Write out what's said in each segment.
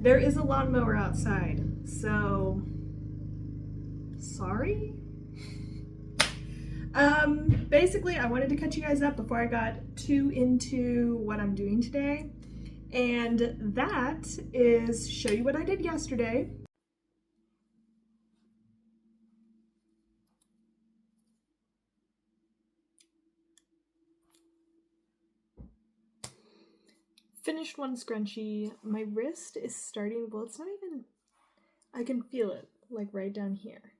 There is a lawnmower outside, so sorry. Basically, I wanted to catch you guys up before I got too into what I'm doing today, and that is show you what I did yesterday. Finished one scrunchie. My wrist is starting, well, it's not even, I can feel it, like right down here.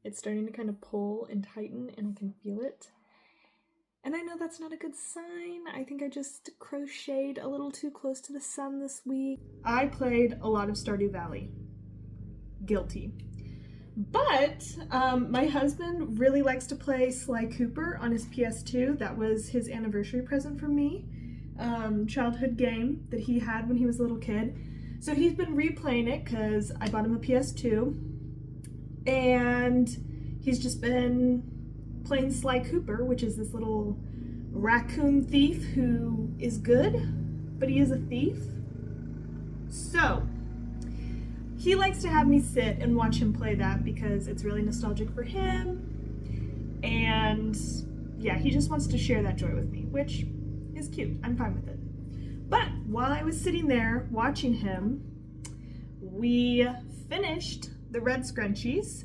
It's starting to kind of pull and tighten, and I can feel it. And I know that's not a good sign. I think I just crocheted a little too close to the sun this week. I played a lot of Stardew Valley. Guilty. But my husband really likes to play Sly Cooper on his PS2. That was his anniversary present from me. Childhood game that he had when he was a little kid. So he's been replaying it because I bought him a PS2. And he's just been playing Sly Cooper, which is this little raccoon thief who is good, but he is a thief. So he likes to have me sit and watch him play that because it's really nostalgic for him. And yeah, he just wants to share that joy with me, which is cute. I'm fine with it. But while I was sitting there watching him, we finished the red scrunchies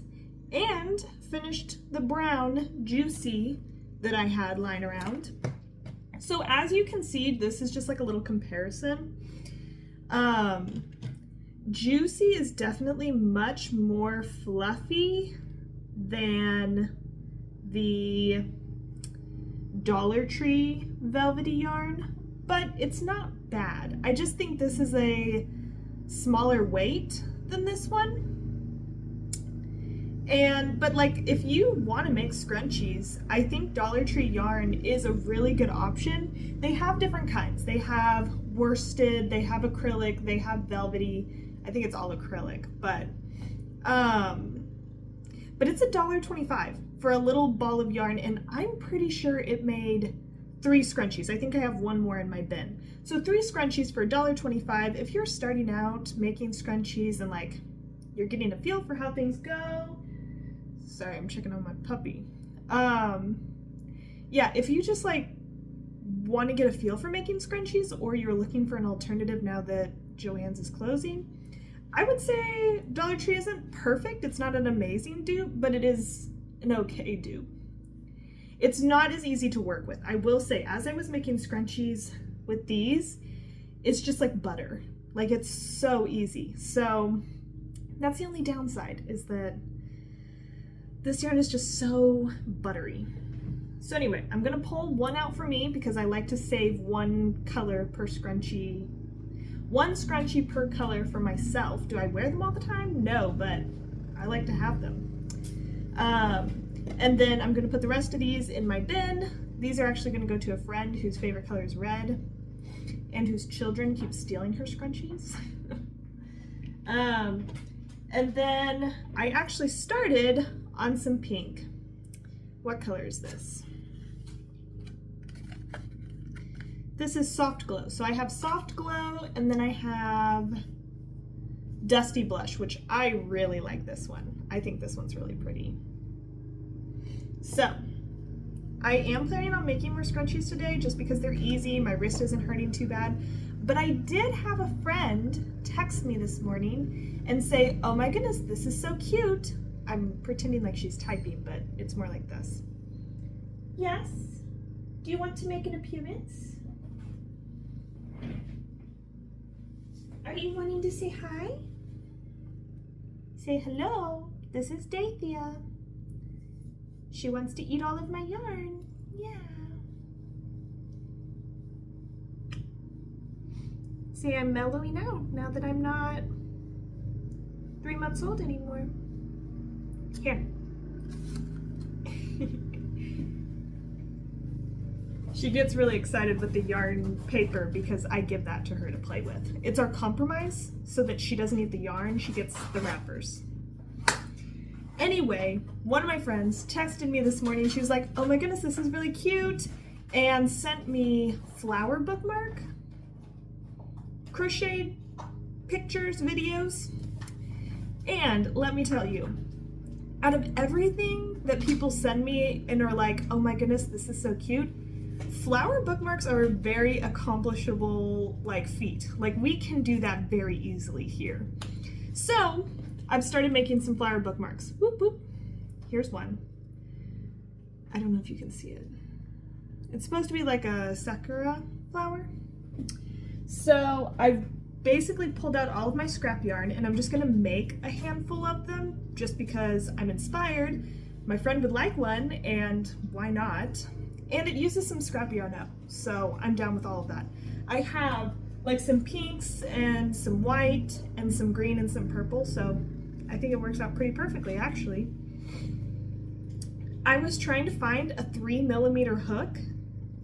and finished the brown juicy that I had lying around. So as you can see, this is just like a little comparison. Juicy is definitely much more fluffy than the Dollar Tree velvety yarn, but it's not bad. I just think this is a smaller weight than this one. But like, if you want to make scrunchies, I think Dollar Tree yarn is a really good option. They have different kinds. They have worsted, they have acrylic, they have velvety. I think it's all acrylic, but it's $1.25 for a little ball of yarn, and I'm pretty sure it made 3 scrunchies. I think I have one more in my bin. So 3 scrunchies for $1.25. If you're starting out making scrunchies and like you're getting a feel for how things go. Sorry, I'm checking on my puppy. Yeah, if you just like want to get a feel for making scrunchies, or you're looking for an alternative now that Joann's is closing, I would say Dollar Tree isn't perfect. It's not an amazing dupe, but it is an okay dupe. It's not as easy to work with. I will say, as I was making scrunchies with these, it's just like butter. Like, it's so easy. So that's the only downside, is that this yarn is just so buttery. So anyway, I'm gonna pull one out for me because I like to save one color per scrunchie. One scrunchie per color for myself. Do I wear them all the time? No, but I like to have them. And then I'm gonna put the rest of these in my bin. These are actually gonna go to a friend whose favorite color is red and whose children keep stealing her scrunchies. And then I actually started on some pink. What color is this? This is Soft Glow. So I have Soft Glow, and then I have Dusty Blush, which I really like this one. I think this one's really pretty. So I am planning on making more scrunchies today just because they're easy. My wrist isn't hurting too bad. But I did have a friend text me this morning and say, oh my goodness, this is so cute. I'm pretending like she's typing, but it's more like this. Yes? Do you want to make an appearance? Are you wanting to say hi? Say hello. This is Dathia. She wants to eat all of my yarn. Yeah. See, I'm mellowing out now that I'm not 3 months old anymore. Here. She gets really excited with the yarn paper because I give that to her to play with. It's our compromise so that she doesn't eat the yarn, she gets the wrappers. Anyway, one of my friends texted me this morning. She was like, oh my goodness, this is really cute, and sent me flower bookmark, crocheted pictures, videos. And let me tell you, out of everything that people send me and are like, oh my goodness, this is so cute, flower bookmarks are a very accomplishable feat. Like, we can do that very easily here. So I've started making some flower bookmarks. Whoop whoop. Here's one. I don't know if you can see it. It's supposed to be like a sakura flower. So I've basically pulled out all of my scrap yarn, and I'm just gonna make a handful of them just because I'm inspired. My friend would like one, and why not? And it uses some scrap yarn up, so I'm down with all of that. I have like some pinks and some white and some green and some purple, so I think it works out pretty perfectly actually. I was trying to find a 3mm hook,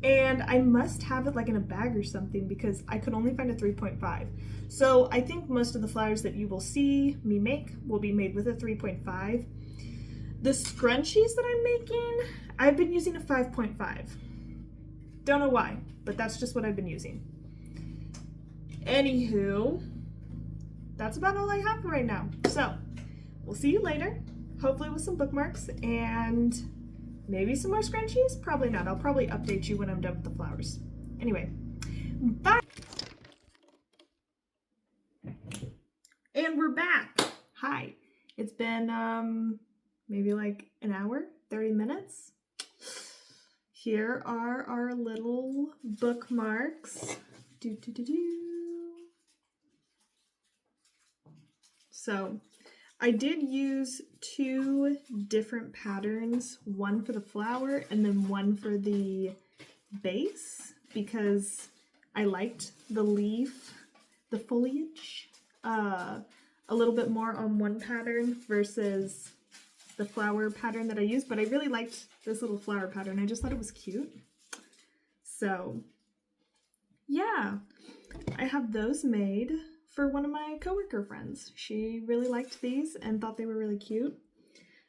and I must have it like in a bag or something because I could only find a 3.5. So I think most of the flowers that you will see me make will be made with a 3.5. The scrunchies that I'm making, I've been using a 5.5. Don't know why, but that's just what I've been using. Anywho, that's about all I have for right now. So we'll see you later, hopefully with some bookmarks and maybe some more scrunchies. Probably not. I'll probably update you when I'm done with the flowers. Anyway, bye. And we're back. Hi. It's been maybe like an hour, 30 minutes. Here are our little bookmarks. So I did use 2 different patterns, one for the flower and then one for the base, because I liked the leaf, the foliage, a little bit more on one pattern versus the flower pattern that I used, but I really liked this little flower pattern. I just thought it was cute. So yeah, I have those made for one of my coworker friends. She really liked these and thought they were really cute.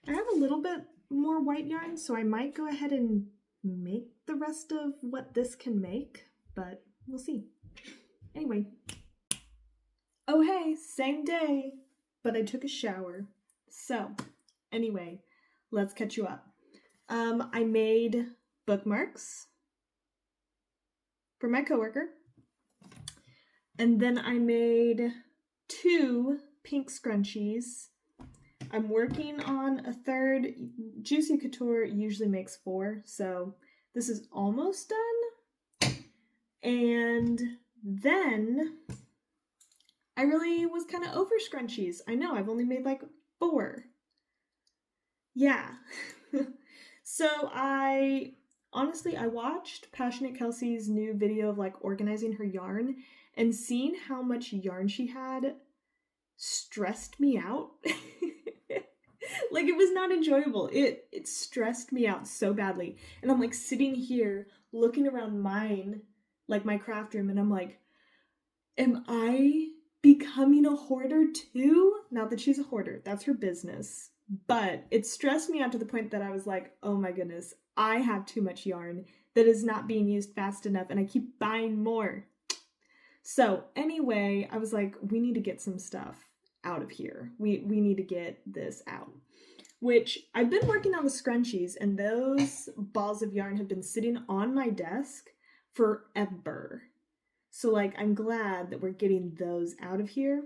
I have a little bit more white yarn, so I might go ahead and make the rest of what this can make, but we'll see. Anyway. Oh hey, same day, but I took a shower. So anyway, let's catch you up. I made bookmarks for my coworker. And then I made 2 pink scrunchies. I'm working on a third. Juicy Couture usually makes 4, so this is almost done. And then I really was kind of over scrunchies. I know, I've only made like 4. Yeah. So I watched Passionate Kelsey's new video of like organizing her yarn, and seeing how much yarn she had stressed me out. Like, it was not enjoyable. It stressed me out so badly. And I'm like sitting here looking around mine, like my craft room, and I'm like, am I becoming a hoarder too? Not that she's a hoarder, that's her business. But it stressed me out to the point that I was like, oh my goodness, I have too much yarn that is not being used fast enough, and I keep buying more. So anyway, I was like, we need to get some stuff out of here. We need to get this out. Which, I've been working on the scrunchies, and those balls of yarn have been sitting on my desk forever. So like, I'm glad that we're getting those out of here.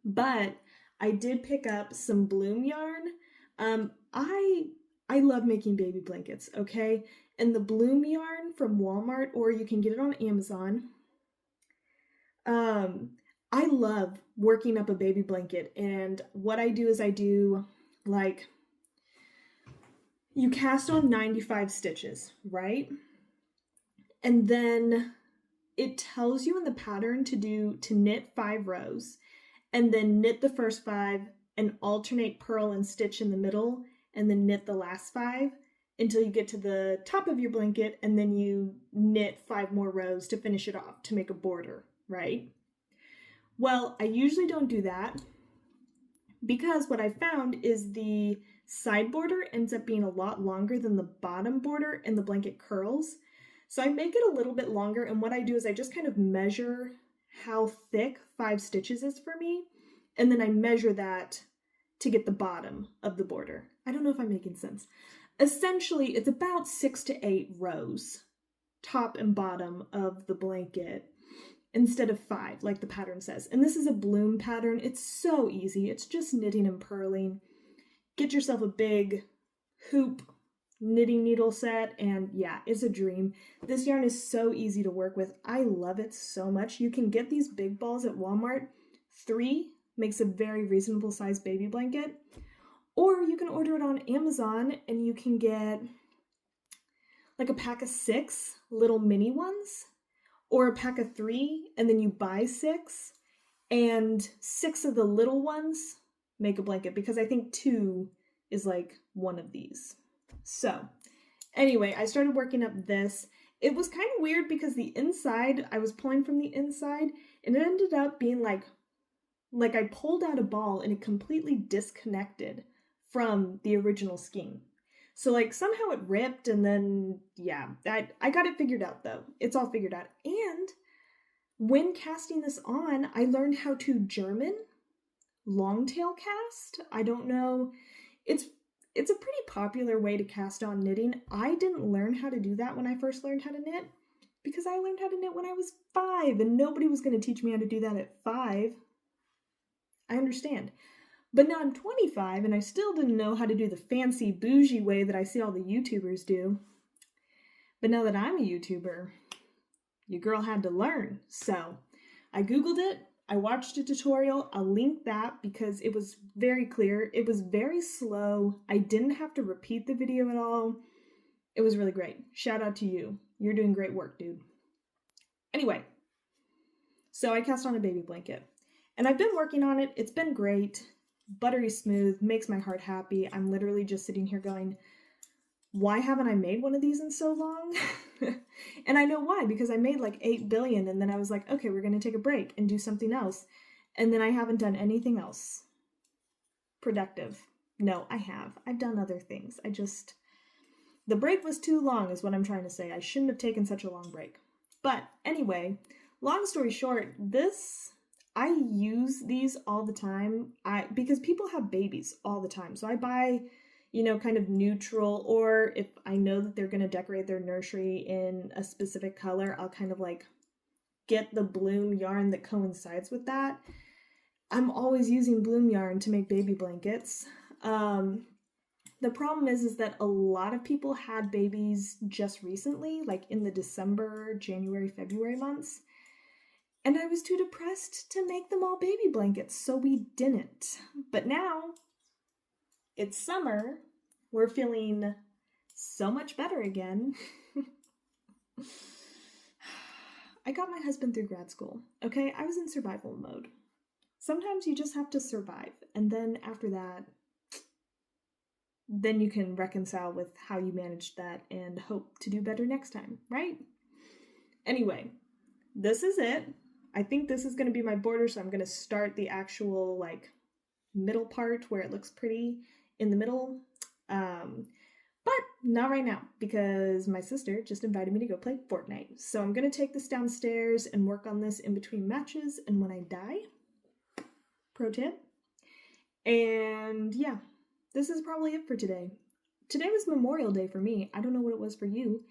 But I did pick up some bloom yarn. I love making baby blankets, okay? And the bloom yarn from Walmart, or you can get it on Amazon. I love working up a baby blanket, and what I do is I do like, you cast on 95 stitches, right? And then it tells you in the pattern to knit 5 rows, and then knit the first 5 and alternate purl and stitch in the middle, and then knit the last 5 until you get to the top of your blanket, and then you knit 5 more rows to finish it off to make a border, right? Well, I usually don't do that because what I found is the side border ends up being a lot longer than the bottom border, and the blanket curls. So I make it a little bit longer, and what I do is I just kind of measure how thick 5 stitches is for me, and then I measure that to get the bottom of the border. I don't know if I'm making sense. Essentially, it's about 6 to 8 rows, top and bottom of the blanket, instead of 5, like the pattern says. And this is a bloom pattern. It's so easy. It's just knitting and purling. Get yourself a big hoop knitting needle set, and yeah, it's a dream. This yarn is so easy to work with. I love it so much. You can get these big balls at Walmart. 3 makes a very reasonable size baby blanket. Or you can order it on Amazon and you can get like a pack of 6 little mini ones, or a pack of 3 and then you buy 6, and 6 of the little ones make a blanket, because I think 2 is like one of these. So anyway, I started working up this. It was kind of weird because the inside, I was pulling from the inside, and it ended up being like I pulled out a ball and it completely disconnected from the original skein. So like somehow it ripped, and then yeah, I got it figured out though. It's all figured out. And when casting this on, I learned how to German longtail cast. I don't know. It's a pretty popular way to cast on knitting. I didn't learn how to do that when I first learned how to knit, because I learned how to knit when I was 5, and nobody was going to teach me how to do that at 5. I understand. But now I'm 25 and I still didn't know how to do the fancy bougie way that I see all the YouTubers do. But now that I'm a YouTuber, your girl had to learn. So I Googled it. I watched a tutorial. I'll link that because it was very clear. It was very slow. I didn't have to repeat the video at all. It was really great. Shout out to you. You're doing great work, dude. Anyway, so I cast on a baby blanket. And I've been working on it. It's been great. Buttery smooth, makes my heart happy. I'm literally just sitting here going, why haven't I made one of these in so long? And I know why, because I made like 8 billion and then I was like, okay, we're going to take a break and do something else. And then I haven't done anything else productive. No, I have. I've done other things. The break was too long is what I'm trying to say. I shouldn't have taken such a long break. But anyway, long story short, I use these all the time because people have babies all the time. So I buy, kind of neutral, or if I know that they're going to decorate their nursery in a specific color, I'll kind of like get the bloom yarn that coincides with that. I'm always using bloom yarn to make baby blankets. The problem is that a lot of people had babies just recently, like in the December, January, February months. And I was too depressed to make them all baby blankets, so we didn't. But now, it's summer. We're feeling so much better again. I got my husband through grad school, okay? I was in survival mode. Sometimes you just have to survive, and then after that, then you can reconcile with how you managed that and hope to do better next time, right? Anyway, this is it. I think this is going to be my border, so I'm going to start the actual like middle part where it looks pretty in the middle. But not right now, because my sister just invited me to go play Fortnite. So I'm going to take this downstairs and work on this in between matches and when I die. Pro tip. And yeah, this is probably it for today. Today was Memorial Day for me. I don't know what it was for you,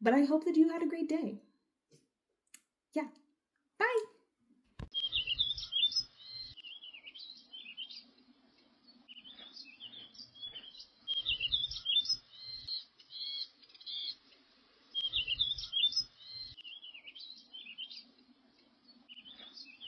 but I hope that you had a great day. Yeah.